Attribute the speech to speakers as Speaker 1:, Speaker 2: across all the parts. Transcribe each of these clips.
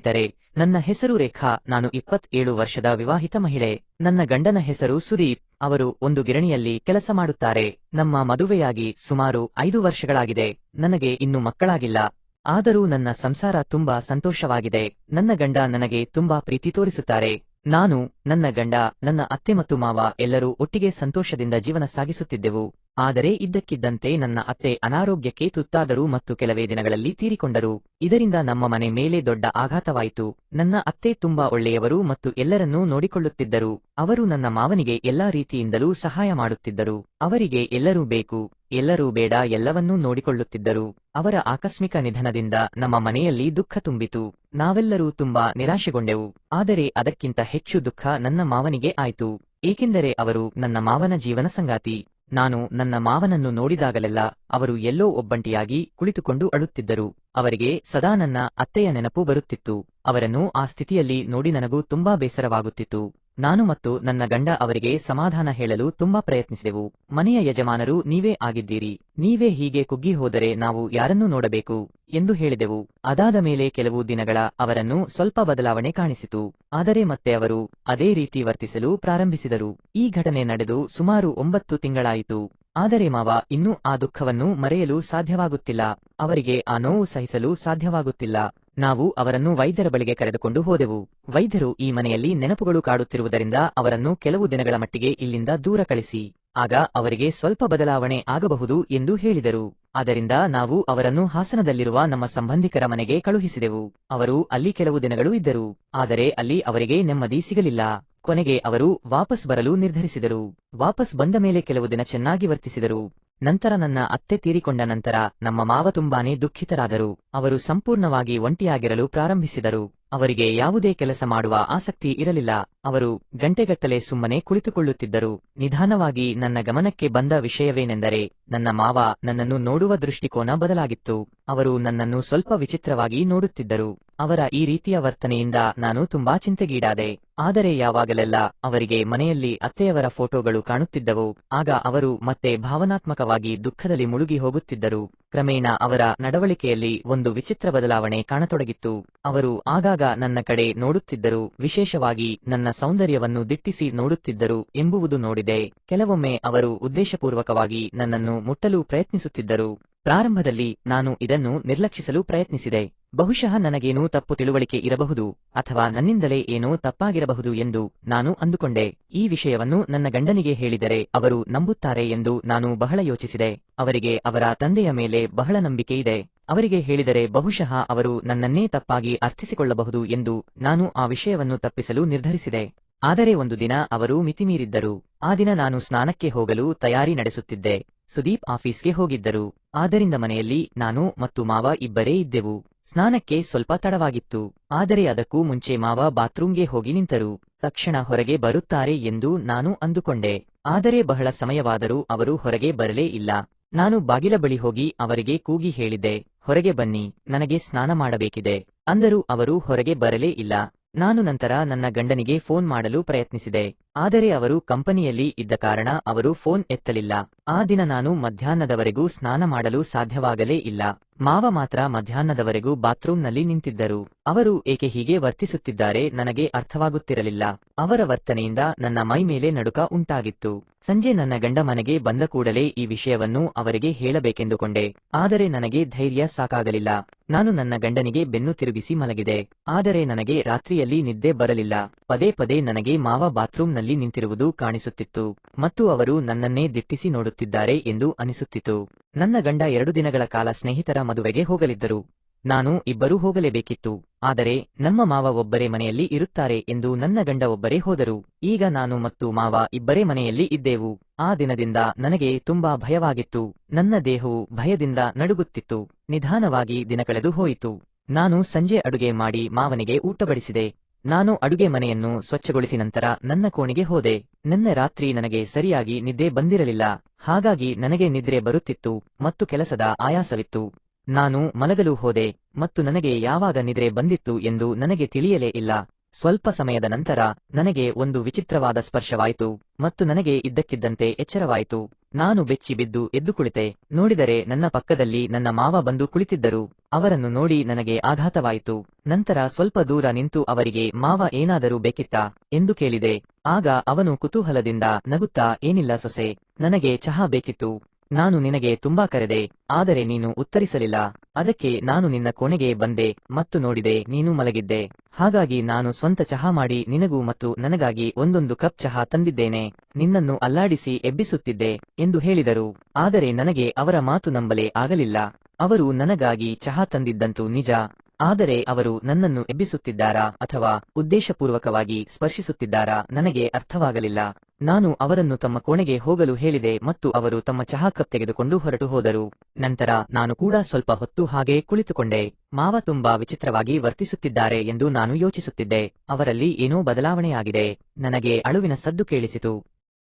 Speaker 1: ಸ್ನೇಹಿತರೆ, ನನ್ನ ಹೆಸರು ರೇಖಾ. ನಾನು 27 ವರ್ಷದ ವಿವಾಹಿತ ಮಹಿಳೆ. ನನ್ನ ಗಂಡನ ಹೆಸರು ಸುದೀಪ್. ಅವರು ಒಂದು ಗಿರಣಿಯಲ್ಲಿ ಕೆಲಸ ಮಾಡುತ್ತಾರೆ. ನಮ್ಮ ಮದುವೆಯಾಗಿ ಸುಮಾರು 5 ವರ್ಷಗಳಾಗಿದೆ. ನನಗೆ ಇನ್ನೂ ಮಕ್ಕಳಾಗಿಲ್ಲ. ಆದರೂ ನನ್ನ ಸಂಸಾರ ತುಂಬಾ ಸಂತೋಷವಾಗಿದೆ. ನನ್ನ ಗಂಡ ನನಗೆ ತುಂಬಾ ಪ್ರೀತಿ ತೋರಿಸುತ್ತಾರೆ. ನಾನು, ನನ್ನ ಗಂಡ, ನನ್ನ ಅತ್ತೆ ಮತ್ತು ಮಾವ ಎಲ್ಲರೂ ಒಟ್ಟಿಗೆ ಸಂತೋಷದಿಂದ ಜೀವನ ಸಾಗಿಸುತ್ತಿದ್ದೆವು. ಆದರೆ ಇದ್ದಕ್ಕಿದ್ದಂತೆ ನನ್ನ ಅತ್ತೆ ಅನಾರೋಗ್ಯಕ್ಕೆ ತುತ್ತಾದರು ಮತ್ತು ಕೆಲವೇ ದಿನಗಳಲ್ಲಿ ತೀರಿಕೊಂಡರು. ಇದರಿಂದ ನಮ್ಮ ಮನೆ ಮೇಲೆ ದೊಡ್ಡ ಆಘಾತವಾಯಿತು. ನನ್ನ ಅತ್ತೆ ತುಂಬಾ ಒಳ್ಳೆಯವರು ಮತ್ತು ಎಲ್ಲರನ್ನೂ ನೋಡಿಕೊಳ್ಳುತ್ತಿದ್ದರು. ಅವರು ನನ್ನ ಮಾವನಿಗೆ ಎಲ್ಲಾ ರೀತಿಯಿಂದಲೂ ಸಹಾಯ ಮಾಡುತ್ತಿದ್ದರು. ಅವರಿಗೆ ಎಲ್ಲರೂ ಬೇಕು, ಎಲ್ಲರೂ ಬೇಡ, ಎಲ್ಲವನ್ನೂ ನೋಡಿಕೊಳ್ಳುತ್ತಿದ್ದರು. ಅವರ ಆಕಸ್ಮಿಕ ನಿಧನದಿಂದ ನಮ್ಮ ಮನೆಯಲ್ಲಿ ದುಃಖ ತುಂಬಿತು. ನಾವೆಲ್ಲರೂ ತುಂಬಾ ನಿರಾಶೆಗೊಂಡೆವು. ಆದರೆ ಅದಕ್ಕಿಂತ ಹೆಚ್ಚು ದುಃಖ ನನ್ನ ಮಾವನಿಗೆ ಆಯಿತು. ಏಕೆಂದರೆ ಅವರು ನನ್ನ ಮಾವನ ಜೀವನ ಸಂಗಾತಿ. ನಾನು ನನ್ನ ಮಾವನನ್ನು ನೋಡಿದಾಗಲೆಲ್ಲ ಅವರು ಎಲ್ಲೋ ಒಬ್ಬಂಟಿಯಾಗಿ ಕುಳಿತುಕೊಂಡು ಅಳುತ್ತಿದ್ದರು. ಅವರಿಗೆ ಸದಾ ನನ್ನ ಅತ್ತೆಯ ನೆನಪು ಬರುತ್ತಿತ್ತು. ಅವರನ್ನು ಆ ಸ್ಥಿತಿಯಲ್ಲಿ ನೋಡಿ ನನಗೂ ತುಂಬಾ ಬೇಸರವಾಗುತ್ತಿತ್ತು. ನಾನು ಮತ್ತು ನನ್ನ ಗಂಡ ಅವರಿಗೆ ಸಮಾಧಾನ ಹೇಳಲು ತುಂಬಾ ಪ್ರಯತ್ನಿಸಿದೆವು. ಮನೆಯ ಯಜಮಾನರು ನೀವೇ ಆಗಿದ್ದೀರಿ. ನೀವೇ ಹೀಗೆ ಕುಗ್ಗಿ ಹೋದರೆ ನಾವು ಯಾರನ್ನು ನೋಡಬೇಕು ಎಂದು ಹೇಳಿದೆವು. ಅದಾದ ಮೇಲೆ ಕೆಲವು ದಿನಗಳ ಅವರನ್ನು ಸ್ವಲ್ಪ ಬದಲಾವಣೆ ಕಾಣಿಸಿತು. ಆದರೆ ಮತ್ತೆ ಅವರು ಅದೇ ರೀತಿ ವರ್ತಿಸಲು ಪ್ರಾರಂಭಿಸಿದರು. ಈ ಘಟನೆ ನಡೆದು ಸುಮಾರು 9 ತಿಂಗಳಾಯಿತು. ಆದರೆ ಮಾವ ಇನ್ನೂ ಆ ದುಃಖವನ್ನು ಮರೆಯಲು ಸಾಧ್ಯವಾಗುತ್ತಿಲ್ಲ. ಅವರಿಗೆ ಆ ನೋವು ಸಹಿಸಲು ಸಾಧ್ಯವಾಗುತ್ತಿಲ್ಲ. ನಾವು ಅವರನ್ನು ವೈದ್ಯರ ಬಳಿಗೆ ಕರೆದುಕೊಂಡು ಹೋದೆವು. ವೈದ್ಯರು ಈ ಮನೆಯಲ್ಲಿ ನೆನಪುಗಳು ಕಾಡುತ್ತಿರುವುದರಿಂದ ಅವರನ್ನು ಕೆಲವು ದಿನಗಳ ಮಟ್ಟಿಗೆ ಇಲ್ಲಿಂದ ದೂರ ಕಳಿಸಿ. ಆಗ ಅವರಿಗೆ ಸ್ವಲ್ಪ ಬದಲಾವಣೆ ಆಗಬಹುದು ಎಂದು ಹೇಳಿದರು. ಆದ್ದರಿಂದ ನಾವು ಅವರನ್ನು ಹಾಸನದಲ್ಲಿರುವ ನಮ್ಮ ಸಂಬಂಧಿಕರ ಮನೆಗೆ ಕಳುಹಿಸಿದೆವು. ಅವರು ಅಲ್ಲಿ ಕೆಲವು ದಿನಗಳು ಇದ್ದರು. ಆದರೆ ಅಲ್ಲಿ ಅವರಿಗೆ ನೆಮ್ಮದಿ ಸಿಗಲಿಲ್ಲ. ಕೊನೆಗೆ ಅವರು ವಾಪಸ್ ಬರಲು ನಿರ್ಧರಿಸಿದರು. ವಾಪಸ್ ಬಂದ ಮೇಲೆ ಕೆಲವು ದಿನ ಚೆನ್ನಾಗಿ ವರ್ತಿಸಿದರು. ನಂತರ ನನ್ನ ಅತ್ತೆ ತೀರಿಕೊಂಡ ನಂತರ ನಮ್ಮ ಮಾವ ತುಂಬಾನೇ ದುಃಖಿತರಾದರು. ಅವರು ಸಂಪೂರ್ಣವಾಗಿ ಒಂಟಿಯಾಗಿರಲು ಪ್ರಾರಂಭಿಸಿದರು. ಅವರಿಗೆ ಯಾವುದೇ ಕೆಲಸ ಮಾಡುವ ಆಸಕ್ತಿ ಇರಲಿಲ್ಲ. ಅವರು ಗಂಟೆಗಟ್ಟಲೆ ಸುಮ್ಮನೆ ಕುಳಿತುಕೊಳ್ಳುತ್ತಿದ್ದರು. ನಿಧಾನವಾಗಿ ನನ್ನ ಗಮನಕ್ಕೆ ಬಂದ ವಿಷಯವೇನೆಂದರೆ, ನನ್ನ ಮಾವ ನನ್ನನ್ನು ನೋಡುವ ದೃಷ್ಟಿಕೋನ ಬದಲಾಗಿತ್ತು. ಅವರು ನನ್ನನ್ನು ಸ್ವಲ್ಪ ವಿಚಿತ್ರವಾಗಿ ನೋಡುತ್ತಿದ್ದರು. ಅವರ ಈ ರೀತಿಯ ವರ್ತನೆಯಿಂದ ನಾನು ತುಂಬಾ ಚಿಂತೆಗೀಡಾದೆ. ಆದರೆ ಯಾವಾಗಲೆಲ್ಲ ಅವರಿಗೆ ಮನೆಯಲ್ಲಿ ಅತ್ತೆಯವರ ಫೋಟೋಗಳು ಕಾಣುತ್ತಿದ್ದವು. ಆಗ ಅವರು ಮತ್ತೆ ಭಾವನಾತ್ಮಕವಾಗಿ ದುಃಖದಲ್ಲಿ ಮುಳುಗಿ ಹೋಗುತ್ತಿದ್ದರು. ಕ್ರಮೇಣ ಅವರ ನಡವಳಿಕೆಯಲ್ಲಿ ಒಂದು ವಿಚಿತ್ರ ಬದಲಾವಣೆ ಕಾಣತೊಡಗಿತ್ತು. ಅವರು ಆಗಾಗ ನನ್ನ ಕಡೆ ನೋಡುತ್ತಿದ್ದರು. ವಿಶೇಷವಾಗಿ ನನ್ನ ಸೌಂದರ್ಯವನ್ನು ದಿಟ್ಟಿಸಿ ನೋಡುತ್ತಿದ್ದರು ಎಂಬುವುದು ನೋಡಿದೆ. ಕೆಲವೊಮ್ಮೆ ಅವರು ಉದ್ದೇಶಪೂರ್ವಕವಾಗಿ ನನ್ನನ್ನು ಮುಟ್ಟಲು ಪ್ರಯತ್ನಿಸುತ್ತಿದ್ದರು. ಪ್ರಾರಂಭದಲ್ಲಿ ನಾನು ಇದನ್ನು ನಿರ್ಲಕ್ಷಿಸಲು ಪ್ರಯತ್ನಿಸಿದೆ. ಬಹುಶಃ ನನಗೇನೂ ತಪ್ಪು ತಿಳುವಳಿಕೆ ಇರಬಹುದು ಅಥವಾ ನನ್ನಿಂದಲೇ ಏನೋ ತಪ್ಪಾಗಿರಬಹುದು ಎಂದು ನಾನು ಅಂದುಕೊಂಡೆ. ಈ ವಿಷಯವನ್ನು ನನ್ನ ಗಂಡನಿಗೆ ಹೇಳಿದರೆ ಅವರು ನಂಬುತ್ತಾರೆ ಎಂದು ನಾನು ಬಹಳ ಯೋಚಿಸಿದೆ. ಅವರಿಗೆ ಅವರ ತಂದೆಯ ಮೇಲೆ ಬಹಳ ನಂಬಿಕೆ ಇದೆ. ಅವರಿಗೆ ಹೇಳಿದರೆ ಬಹುಶಃ ಅವರು ನನ್ನನ್ನೇ ತಪ್ಪಾಗಿ ಅರ್ಥಿಸಿಕೊಳ್ಳಬಹುದು ಎಂದು ನಾನು ಆ ವಿಷಯವನ್ನು ತಪ್ಪಿಸಲು ನಿರ್ಧರಿಸಿದೆ. ಆದರೆ ಒಂದು ದಿನ ಅವರು ಮಿತಿಮೀರಿದ್ದರು. ಆ ದಿನ ನಾನು ಸ್ನಾನಕ್ಕೆ ಹೋಗಲು ತಯಾರಿ ನಡೆಸುತ್ತಿದ್ದೆ. ಸುದೀಪ್ ಆಫೀಸ್ಗೆ ಹೋಗಿದ್ದರು. ಆದ್ದರಿಂದ ಮನೆಯಲ್ಲಿ ನಾನು ಮತ್ತು ಮಾವ ಇಬ್ಬರೇ ಇದ್ದೆವು. ಸ್ನಾನಕ್ಕೆ ಸ್ವಲ್ಪ ತಡವಾಗಿತ್ತು. ಆದರೆ ಅದಕ್ಕೂ ಮುಂಚೆ ಮಾವ ಬಾತ್ರೂಂಗೆ ಹೋಗಿ ನಿಂತರು. ತಕ್ಷಣ ಹೊರಗೆ ಬರುತ್ತಾರೆ ಎಂದು ನಾನು ಅಂದುಕೊಂಡೆ. ಆದರೆ ಬಹಳ ಸಮಯವಾದರೂ ಅವರು ಹೊರಗೆ ಬರಲೇ ಇಲ್ಲ. ನಾನು ಬಾಗಿಲ ಬಳಿ ಹೋಗಿ ಅವರಿಗೆ ಕೂಗಿ ಹೇಳಿದ್ದೆ, ಹೊರಗೆ ಬನ್ನಿ, ನನಗೆ ಸ್ನಾನ ಮಾಡಬೇಕಿದೆ. ಅಂದರೂ ಅವರು ಹೊರಗೆ ಬರಲೇ ಇಲ್ಲ. ನಾನು ನಂತರ ನನ್ನ ಗಂಡನಿಗೆ ಫೋನ್ ಮಾಡಲು ಪ್ರಯತ್ನಿಸಿದೆ. ಆದರೆ ಅವರು ಕಂಪನಿಯಲ್ಲಿ ಇದ್ದ ಕಾರಣ ಅವರು ಫೋನ್ ಎತ್ತಲಿಲ್ಲ. ಆ ದಿನ ನಾನು ಮಧ್ಯಾಹ್ನದವರೆಗೂ ಸ್ನಾನ ಮಾಡಲು ಸಾಧ್ಯವಾಗಲೇ ಇಲ್ಲ. ಮಾವ ಮಾತ್ರ ಮಧ್ಯಾಹ್ನದವರೆಗೂ ಬಾತ್ರೂಂನಲ್ಲಿ ನಿಂತಿದ್ದರು. ಅವರು ಏಕೆ ಹೀಗೆ ವರ್ತಿಸುತ್ತಿದ್ದಾರೆ ನನಗೆ ಅರ್ಥವಾಗುತ್ತಿರಲಿಲ್ಲ. ಅವರ ವರ್ತನೆಯಿಂದ ನನ್ನ ಮೈ ಮೇಲೆ ನಡುಕ ಉಂಟಾಗಿತ್ತು. ಸಂಜೆ ನನ್ನ ಗಂಡ ಮನೆಗೆ ಬಂದ ಕೂಡಲೇ ಈ ವಿಷಯವನ್ನು ಅವರಿಗೆ ಹೇಳಬೇಕೆಂದುಕೊಂಡೆ. ಆದರೆ ನನಗೆ ಧೈರ್ಯ ಸಾಕಾಗಲಿಲ್ಲ. ನಾನು ನನ್ನ ಗಂಡನಿಗೆ ಬೆನ್ನು ತಿರುಗಿಸಿ ಮಲಗಿದೆ. ಆದರೆ ನನಗೆ ರಾತ್ರಿಯಲ್ಲಿ ನಿದ್ದೆ ಬರಲಿಲ್ಲ. ಪದೇ ಪದೇ ನನಗೆ ಮಾವ ಬಾತ್ರೂಂನಲ್ಲಿ ನಿಂತಿರುವುದು ಕಾಣಿಸುತ್ತಿತ್ತು ಮತ್ತು ಅವರು ನನ್ನನ್ನೇ ದಿಟ್ಟಿಸಿ ನೋಡುತ್ತಿದ್ದಾರೆ ಎಂದು ಅನಿಸುತ್ತಿತ್ತು. ನನ್ನ ಗಂಡ 2 ದಿನಗಳ ಕಾಲ ಸ್ನೇಹಿತರ ಮದುವೆಗೆ ಹೋಗಲಿದ್ದರು. ನಾನು ಇಬ್ಬರೂ ಹೋಗಲೇಬೇಕಿತ್ತು. ಆದರೆ ನಮ್ಮ ಮಾವ ಒಬ್ಬರೇ ಮನೆಯಲ್ಲಿ ಇರುತ್ತಾರೆ ಎಂದು ನನ್ನ ಗಂಡ ಒಬ್ಬರೇ ಹೋದರು. ಈಗ ನಾನು ಮತ್ತು ಮಾವ ಇಬ್ಬರೇ ಮನೆಯಲ್ಲಿ ಇದ್ದೆವು. ಆ ದಿನದಿಂದ ನನಗೆ ತುಂಬಾ ಭಯವಾಗಿತ್ತು. ನನ್ನ ದೇಹವು ಭಯದಿಂದ ನಡುಗುತ್ತಿತ್ತು. ನಿಧಾನವಾಗಿ ದಿನ ಕಳೆದು ಹೋಯಿತು. ನಾನು ಸಂಜೆ ಅಡುಗೆ ಮಾಡಿ ಮಾವನಿಗೆ ಊಟ ಬಡಿಸಿದೆ. ನಾನು ಅಡುಗೆ ಮನೆಯನ್ನು ಸ್ವಚ್ಛಗೊಳಿಸಿ ನಂತರ ನನ್ನ ಕೋಣೆಗೆ ಹೋದೆ. ನಿನ್ನೆ ರಾತ್ರಿ ನನಗೆ ಸರಿಯಾಗಿ ನಿದ್ದೆ ಬಂದಿರಲಿಲ್ಲ. ಹಾಗಾಗಿ ನನಗೆ ನಿದ್ರೆ ಬರುತ್ತಿತ್ತು ಮತ್ತು ಕೆಲಸದ ಆಯಾಸವಿತ್ತು. ನಾನು ಮಲಗಲು ಹೋದೆ ಮತ್ತು ನನಗೆ ಯಾವಾಗ ನಿದ್ರೆ ಬಂದಿತ್ತು ಎಂದು ನನಗೆ ತಿಳಿಯಲೇ ಇಲ್ಲ. ಸ್ವಲ್ಪ ಸಮಯದ ನಂತರ ನನಗೆ ಒಂದು ವಿಚಿತ್ರವಾದ ಸ್ಪರ್ಶವಾಯಿತು ಮತ್ತು ನನಗೆ ಇದ್ದಕ್ಕಿದ್ದಂತೆ ಎಚ್ಚರವಾಯಿತು. ನಾನು ಬೆಚ್ಚಿ ಬಿದ್ದು ಎದ್ದು ಕುಳಿತೆ. ನೋಡಿದರೆ ನನ್ನ ಪಕ್ಕದಲ್ಲಿ ನನ್ನ ಮಾವ ಬಂದು ಕುಳಿತಿದ್ದರು. ಅವರನ್ನು ನೋಡಿ ನನಗೆ ಆಘಾತವಾಯಿತು. ನಂತರ ಸ್ವಲ್ಪ ದೂರ ನಿಂತು ಅವರಿಗೆ ಮಾವ ಏನಾದರೂ ಬೇಕಿತ್ತಾ ಎಂದು ಕೇಳಿದೆ. ಆಗ ಅವನು ಕುತೂಹಲದಿಂದ ನಗುತ್ತಾ, ಏನಿಲ್ಲ ಸೊಸೆ, ನನಗೆ ಚಹಾ ಬೇಕಿತ್ತು. ನಾನು ನಿನಗೆ ತುಂಬಾ ಕರೆದೆ, ಆದರೆ ನೀನು ಉತ್ತರಿಸಲಿಲ್ಲ. ಅದಕ್ಕೆ ನಾನು ನಿನ್ನ ಕೋಣೆಗೆ ಬಂದೆ ಮತ್ತು ನೋಡಿದೆ ನೀನು ಮಲಗಿದ್ದೆ. ಹಾಗಾಗಿ ನಾನು ಸ್ವಂತ ಚಹಾ ಮಾಡಿ ನಿನಗೂ ಮತ್ತು ನನಗಾಗಿ ಒಂದೊಂದು ಕಪ್ ಚಹಾ ತಂದಿದ್ದೇನೆ. ನಿನ್ನನ್ನು ಅಲ್ಲಾಡಿಸಿ ಎಬ್ಬಿಸುತ್ತಿದ್ದೆ ಎಂದು ಹೇಳಿದರು. ಆದರೆ ನನಗೆ ಅವರ ಮಾತು ನಂಬಲೇ ಆಗಲಿಲ್ಲ. ಅವರು ನನಗಾಗಿ ಚಹಾ ತಂದಿದ್ದಂತೂ ನಿಜ, ಆದರೆ ಅವರು ನನ್ನನ್ನು ಎಬ್ಬಿಸುತ್ತಿದ್ದಾರಾ ಅಥವಾ ಉದ್ದೇಶಪೂರ್ವಕವಾಗಿ ಸ್ಪರ್ಶಿಸುತ್ತಿದ್ದಾರಾ ನನಗೆ ಅರ್ಥವಾಗಲಿಲ್ಲ. ನಾನು ಅವರನ್ನು ತಮ್ಮ ಕೋಣೆಗೆ ಹೋಗಲು ಹೇಳಿದೆ ಮತ್ತು ಅವರು ತಮ್ಮ ಚಹಾ ಕಪ್ ತೆಗೆದುಕೊಂಡು ಹೊರಟು ಹೋದರು. ನಂತರ ನಾನು ಕೂಡ ಸ್ವಲ್ಪ ಹೊತ್ತು ಹಾಗೆ ಕುಳಿತುಕೊಂಡೆ. ಮಾವ ತುಂಬಾ ವಿಚಿತ್ರವಾಗಿ ವರ್ತಿಸುತ್ತಿದ್ದಾರೆ ಎಂದು ನಾನು ಯೋಚಿಸುತ್ತಿದ್ದೆ. ಅವರಲ್ಲಿ ಏನೋ ಬದಲಾವಣೆಯಾಗಿದೆ. ನನಗೆ ಅಳುವಿನ ಸದ್ದು ಕೇಳಿಸಿತು.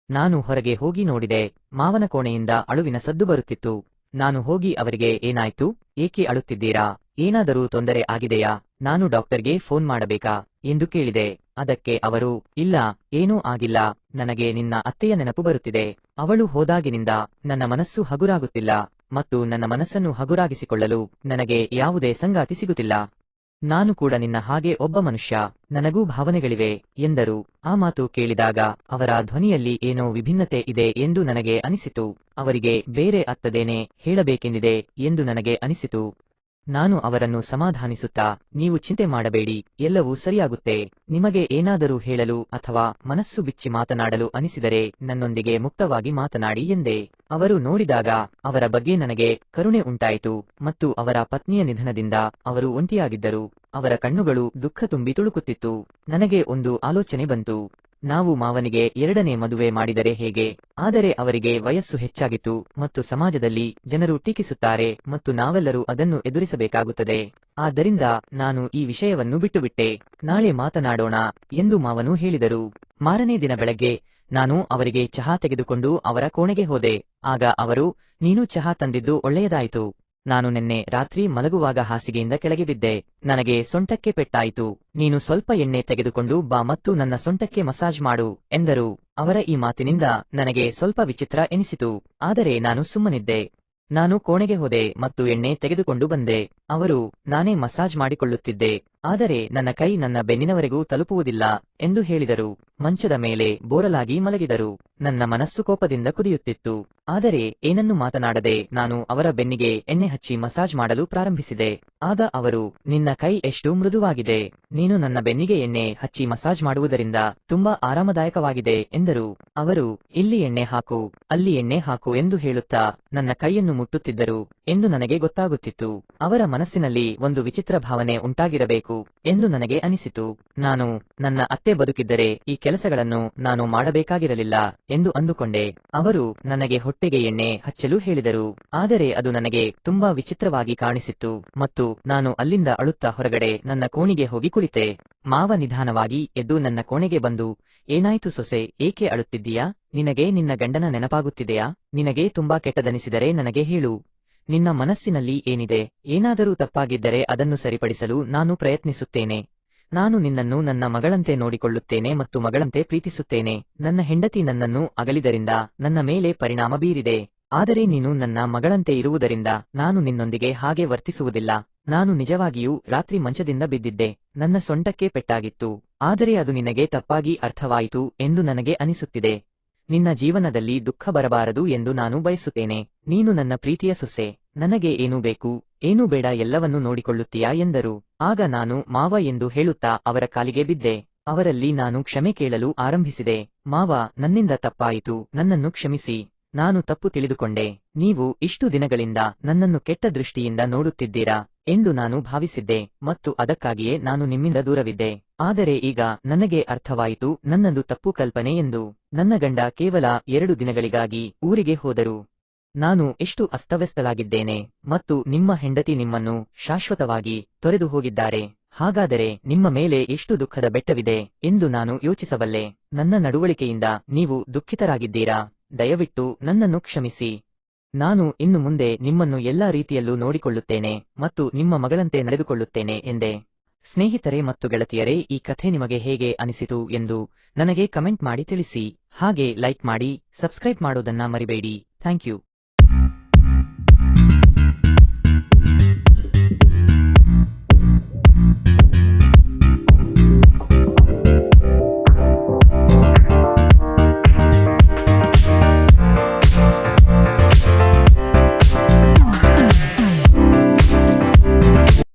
Speaker 1: ನಾನು ಹೊರಗೆ ಹೋಗಿ ನೋಡಿದೆ. ಮಾವನ ಕೋಣೆಯಿಂದ ಅಳುವಿನ ಸದ್ದು ಬರುತ್ತಿತ್ತು. ನಾನು ಹೋಗಿ ಅವರಿಗೆ, ಏನಾಯ್ತು, ಏಕೆ ಅಳುತ್ತಿದ್ದೀರಾ, ಏನಾದರೂ ತೊಂದರೆ ಆಗಿದೆಯಾ, ನಾನು ಡಾಕ್ಟರ್ಗೆ ಫೋನ್ ಮಾಡಬೇಕಾ ಎಂದು ಕೇಳಿದೆ. ಅದಕ್ಕೆ ಅವರು, ಇಲ್ಲ, ಏನೂ ಆಗಿಲ್ಲ, ನನಗೆ ನಿನ್ನ ಅತ್ತೆಯ ನೆನಪು ಬರುತ್ತಿದೆ. ಅವಳು ಹೋದಾಗಿನಿಂದ ನನ್ನ ಮನಸ್ಸು ಹಗುರಾಗುತ್ತಿಲ್ಲ ಮತ್ತು ನನ್ನ ಮನಸ್ಸನ್ನು ಹಗುರಾಗಿಸಿಕೊಳ್ಳಲು ನನಗೆ ಯಾವುದೇ ಸಂಗಾತಿ ಸಿಗುತ್ತಿಲ್ಲ. ನಾನು ಕೂಡ ನಿನ್ನ ಹಾಗೆ ಒಬ್ಬ ಮನುಷ್ಯ, ನನಗೂ ಭಾವನೆಗಳಿವೆ ಎಂದರು. ಆ ಮಾತು ಕೇಳಿದಾಗ ಅವರ ಧ್ವನಿಯಲ್ಲಿ ಏನೋ ವಿಭಿನ್ನತೆ ಇದೆ ಎಂದು ನನಗೆ ಅನಿಸಿತು. ಅವರಿಗೆ ಬೇರೆ ಅರ್ಥದೇನೆ ಹೇಳಬೇಕೆಂದಿದೆ ಎಂದು ನನಗೆ ಅನಿಸಿತು. ನಾನು ಅವರನ್ನು ಸಮಾಧಾನಿಸುತ್ತಾ, ನೀವು ಚಿಂತೆ ಮಾಡಬೇಡಿ, ಎಲ್ಲವೂ ಸರಿಯಾಗುತ್ತೆ. ನಿಮಗೆ ಏನಾದರೂ ಹೇಳಲು ಅಥವಾ ಮನಸ್ಸು ಬಿಚ್ಚಿ ಮಾತನಾಡಲು ಅನಿಸಿದರೆ ನನ್ನೊಂದಿಗೆ ಮುಕ್ತವಾಗಿ ಮಾತನಾಡಿ ಎಂದೆ. ಅವರು ನೋಡಿದಾಗ ಅವರ ಬಗ್ಗೆ ನನಗೆ ಕರುಣೆ ಉಂಟಾಯಿತು ಮತ್ತು ಅವರ ಪತ್ನಿಯ ನಿಧನದಿಂದ ಅವರು ಒಂಟಿಯಾಗಿದ್ದರು. ಅವರ ಕಣ್ಣುಗಳು ದುಃಖ ತುಂಬಿ ತುಳುಕುತ್ತಿತ್ತು. ನನಗೆ ಒಂದು ಆಲೋಚನೆ ಬಂತು. ನಾವು ಮಾವನಿಗೆ ಎರಡನೇ ಮದುವೆ ಮಾಡಿದರೆ ಹೇಗೆ? ಆದರೆ ಅವರಿಗೆ ವಯಸ್ಸು ಹೆಚ್ಚಾಗಿತ್ತು ಮತ್ತು ಸಮಾಜದಲ್ಲಿ ಜನರು ಟೀಕಿಸುತ್ತಾರೆ ಮತ್ತು ನಾವೆಲ್ಲರೂ ಅದನ್ನು ಎದುರಿಸಬೇಕಾಗುತ್ತದೆ. ಆದ್ದರಿಂದ ನಾನು ಈ ವಿಷಯವನ್ನು ಬಿಟ್ಟುಬಿಟ್ಟೆ. ನಾಳೆ ಮಾತನಾಡೋಣ ಎಂದು ಮಾವನು ಹೇಳಿದರು. ಮಾರನೇ ದಿನ ಬೆಳಗ್ಗೆ ನಾನು ಅವರಿಗೆ ಚಹಾ ತೆಗೆದುಕೊಂಡು ಅವರ ಕೋಣೆಗೆ ಹೋದೆ. ಆಗ ಅವರು, ನೀನು ಚಹಾ ತಂದಿದ್ದು ಒಳ್ಳೆಯದಾಯಿತು. ನಾನು ನಿನ್ನೆ ರಾತ್ರಿ ಮಲಗುವಾಗ ಹಾಸಿಗೆಯಿಂದ ಕೆಳಗೆ ಬಿದ್ದೆ. ನನಗೆ ಸೊಂಟಕ್ಕೆ ಪೆಟ್ಟಾಯಿತು. ನೀನು ಸ್ವಲ್ಪ ಎಣ್ಣೆ ತೆಗೆದುಕೊಂಡು ಬಾ ಮತ್ತು ನನ್ನ ಸೊಂಟಕ್ಕೆ ಮಸಾಜ್ ಮಾಡು ಎಂದರು. ಅವರ ಈ ಮಾತಿನಿಂದ ನನಗೆ ಸ್ವಲ್ಪ ವಿಚಿತ್ರ ಎನಿಸಿತು, ಆದರೆ ನಾನು ಸುಮ್ಮನಿದ್ದೆ. ನಾನು ಕೋಣೆಗೆ ಹೋದೆ ಮತ್ತು ಎಣ್ಣೆ ತೆಗೆದುಕೊಂಡು ಬಂದೆ. ಅವರು, ನಾನೇ ಮಸಾಜ್ ಮಾಡಿಕೊಳ್ಳುತ್ತಿದ್ದೆ, ಆದರೆ ನನ್ನ ಕೈ ನನ್ನ ಬೆನ್ನಿನವರೆಗೂ ತಲುಪುವುದಿಲ್ಲ ಎಂದು ಹೇಳಿದರು. ಮಂಚದ ಮೇಲೆ ಬೋರಲಾಗಿ ಮಲಗಿದರು. ನನ್ನ ಮನಸ್ಸು ಕೋಪದಿಂದ ಕುದಿಯುತ್ತಿತ್ತು. ಆದರೆ ಏನನ್ನು ಮಾತನಾಡದೆ ನಾನು ಅವರ ಬೆನ್ನಿಗೆ ಎಣ್ಣೆ ಹಚ್ಚಿ ಮಸಾಜ್ ಮಾಡಲು ಪ್ರಾರಂಭಿಸಿದೆ. ಆಗ ಅವರು, ನಿನ್ನ ಕೈ ಎಷ್ಟು ಮೃದುವಾಗಿದೆ, ನೀನು ನನ್ನ ಬೆನ್ನಿಗೆ ಎಣ್ಣೆ ಹಚ್ಚಿ ಮಸಾಜ್ ಮಾಡುವುದರಿಂದ ತುಂಬಾ ಆರಾಮದಾಯಕವಾಗಿದೆ ಎಂದರು. ಅವರು, ಇಲ್ಲಿ ಎಣ್ಣೆ ಹಾಕು, ಅಲ್ಲಿ ಎಣ್ಣೆ ಹಾಕು ಎಂದು ಹೇಳುತ್ತಾ ನನ್ನ ಕೈಯನ್ನು ಮುಟ್ಟುತ್ತಿದ್ದರು ಎಂದು ನನಗೆ ಗೊತ್ತಾಗುತ್ತಿತ್ತು. ಅವರ ಮನಸ್ಸಿನಲ್ಲಿ ಒಂದು ವಿಚಿತ್ರ ಭಾವನೆ ಉಂಟಾಗಿರಬೇಕು ಎಂದು ನನಗೆ ಅನಿಸಿತು. ನಾನು, ನನ್ನ ಅತ್ತೆ ಬದುಕಿದ್ದರೆ ಈ ಕೆಲಸಗಳನ್ನು ನಾನು ಮಾಡಬೇಕಾಗಿರಲಿಲ್ಲ ಎಂದು ಅಂದುಕೊಂಡೆ. ಅವರು ನನಗೆ ಹೊಟ್ಟೆಗೆ ಎಣ್ಣೆ ಹಚ್ಚಲು ಹೇಳಿದರು, ಆದರೆ ಅದು ನನಗೆ ತುಂಬಾ ವಿಚಿತ್ರವಾಗಿ ಕಾಣಿಸಿತ್ತು ಮತ್ತು ನಾನು ಅಲ್ಲಿಂದ ಅಳುತ್ತಾ ಹೊರಗಡೆ ನನ್ನ ಕೋಣೆಗೆ ಹೋಗಿ ಕುಳಿತೆ. ಮಾವ ನಿಧಾನವಾಗಿ ಎದ್ದು ನನ್ನ ಕೋಣೆಗೆ ಬಂದು, ಏನಾಯ್ತು ಸೊಸೆ, ಏಕೆ ಅಳುತ್ತಿದ್ದೀಯಾ, ನಿನಗೆ ನಿನ್ನ ಗಂಡನ ನೆನಪಾಗುತ್ತಿದೆಯಾ, ನಿನಗೆ ತುಂಬಾ ಕೆಟ್ಟದನಿಸಿದರೆ ನನಗೆ ಹೇಳು, ನಿನ್ನ ಮನಸ್ಸಿನಲ್ಲಿ ಏನಿದೆ, ಏನಾದರೂ ತಪ್ಪಾಗಿದ್ದರೆ ಅದನ್ನು ಸರಿಪಡಿಸಲು ನಾನು ಪ್ರಯತ್ನಿಸುತ್ತೇನೆ. ನಾನು ನಿನ್ನನ್ನು ನನ್ನ ಮಗಳಂತೆ ನೋಡಿಕೊಳ್ಳುತ್ತೇನೆ ಮತ್ತು ಮಗಳಂತೆ ಪ್ರೀತಿಸುತ್ತೇನೆ. ನನ್ನ ಹೆಂಡತಿ ನನ್ನನ್ನು ಅಗಲಿದರಿಂದ ನನ್ನ ಮೇಲೆ ಪರಿಣಾಮ ಬೀರಿದೆ, ಆದರೆ ನೀನು ನನ್ನ ಮಗಳಂತೆ ಇರುವುದರಿಂದ ನಾನು ನಿನ್ನೊಂದಿಗೆ ಹಾಗೆ ವರ್ತಿಸುವುದಿಲ್ಲ. ನಾನು ನಿಜವಾಗಿಯೂ ರಾತ್ರಿ ಮಂಚದಿಂದ ಬಿದ್ದಿದ್ದೆ, ನನ್ನ ಸೊಂಟಕ್ಕೆ ಪೆಟ್ಟಾಗಿತ್ತು, ಆದರೆ ಅದು ನಿನಗೆ ತಪ್ಪಾಗಿ ಅರ್ಥವಾಯಿತು ಎಂದು ನನಗೆ ಅನಿಸುತ್ತಿದೆ. ನಿನ್ನ ಜೀವನದಲ್ಲಿ ದುಃಖ ಬರಬಾರದು ಎಂದು ನಾನು ಬಯಸುತ್ತೇನೆ. ನೀನು ನನ್ನ ಪ್ರೀತಿಯ ಸೊಸೆ, ನನಗೆ ಏನೂ ಬೇಕು ಏನೂ ಬೇಡ, ಎಲ್ಲವನ್ನೂ ನೋಡಿಕೊಳ್ಳುತ್ತೀಯಾ ಎಂದರು. ಆಗ ನಾನು ಮಾವ ಎಂದು ಹೇಳುತ್ತಾ ಅವರ ಕಾಲಿಗೆ ಬಿದ್ದೆ. ಅವರಲ್ಲಿ ನಾನು ಕ್ಷಮೆ ಕೇಳಲು ಆರಂಭಿಸಿದೆ. ಮಾವ, ನನ್ನಿಂದ ತಪ್ಪಾಯಿತು, ನನ್ನನ್ನು ಕ್ಷಮಿಸಿ, ನಾನು ತಪ್ಪು ತಿಳಿದುಕೊಂಡೆ. ನೀವು ಇಷ್ಟು ದಿನಗಳಿಂದ ನನ್ನನ್ನು ಕೆಟ್ಟ ದೃಷ್ಟಿಯಿಂದ ನೋಡುತ್ತಿದ್ದೀರಾ ಎಂದು ನಾನು ಭಾವಿಸಿದ್ದೆ ಮತ್ತು ಅದಕ್ಕಾಗಿಯೇ ನಾನು ನಿಮ್ಮಿಂದ ದೂರವಿದ್ದೆ. ಆದರೆ ಈಗ ನನಗೆ ಅರ್ಥವಾಯಿತು ನನ್ನದು ತಪ್ಪು ಕಲ್ಪನೆ ಎಂದು. ನನ್ನ ಗಂಡ ಕೇವಲ 2 ದಿನಗಳಿಗಾಗಿ ಊರಿಗೆ ಹೋದರು. ನಾನು ಎಷ್ಟು ಅಸ್ತವ್ಯಸ್ತಲಾಗಿದ್ದೇನೆ ಮತ್ತು ನಿಮ್ಮ ಹೆಂಡತಿ ನಿಮ್ಮನ್ನು ಶಾಶ್ವತವಾಗಿ ತೊರೆದು ಹೋಗಿದ್ದಾರೆ. ಹಾಗಾದರೆ ನಿಮ್ಮ ಮೇಲೆ ಎಷ್ಟು ದುಃಖದ ಬೆಟ್ಟವಿದೆ ಎಂದು ನಾನು ಯೋಚಿಸಬಲ್ಲೆ. ನನ್ನ ನಡವಳಿಕೆಯಿಂದ ನೀವು ದುಃಖಿತರಾಗಿದ್ದೀರಾ. ದಯವಿಟ್ಟು ನನ್ನನ್ನು ಕ್ಷಮಿಸಿ. ನಾನು ಇನ್ನು ಮುಂದೆ ನಿಮ್ಮನ್ನು ಎಲ್ಲಾ ರೀತಿಯಲ್ಲೂ ನೋಡಿಕೊಳ್ಳುತ್ತೇನೆ ಮತ್ತು ನಿಮ್ಮ ಮಗಳಂತೆ ನಡೆದುಕೊಳ್ಳುತ್ತೇನೆ ಎಂದೆ. ಸ್ನೇಹಿತರೆ ಮತ್ತು ಗೆಳತಿಯರೇ, ಈ ಕಥೆ ನಿಮಗೆ ಹೇಗೆ ಅನಿಸಿತು ಎಂದು ನನಗೆ ಕಮೆಂಟ್ ಮಾಡಿ ತಿಳಿಸಿ. ಹಾಗೆ ಲೈಕ್ ಮಾಡಿ, ಸಬ್ಸ್ಕ್ರೈಬ್ ಮಾಡೋದನ್ನ ಮರಿಬೇಡಿ. Thank you.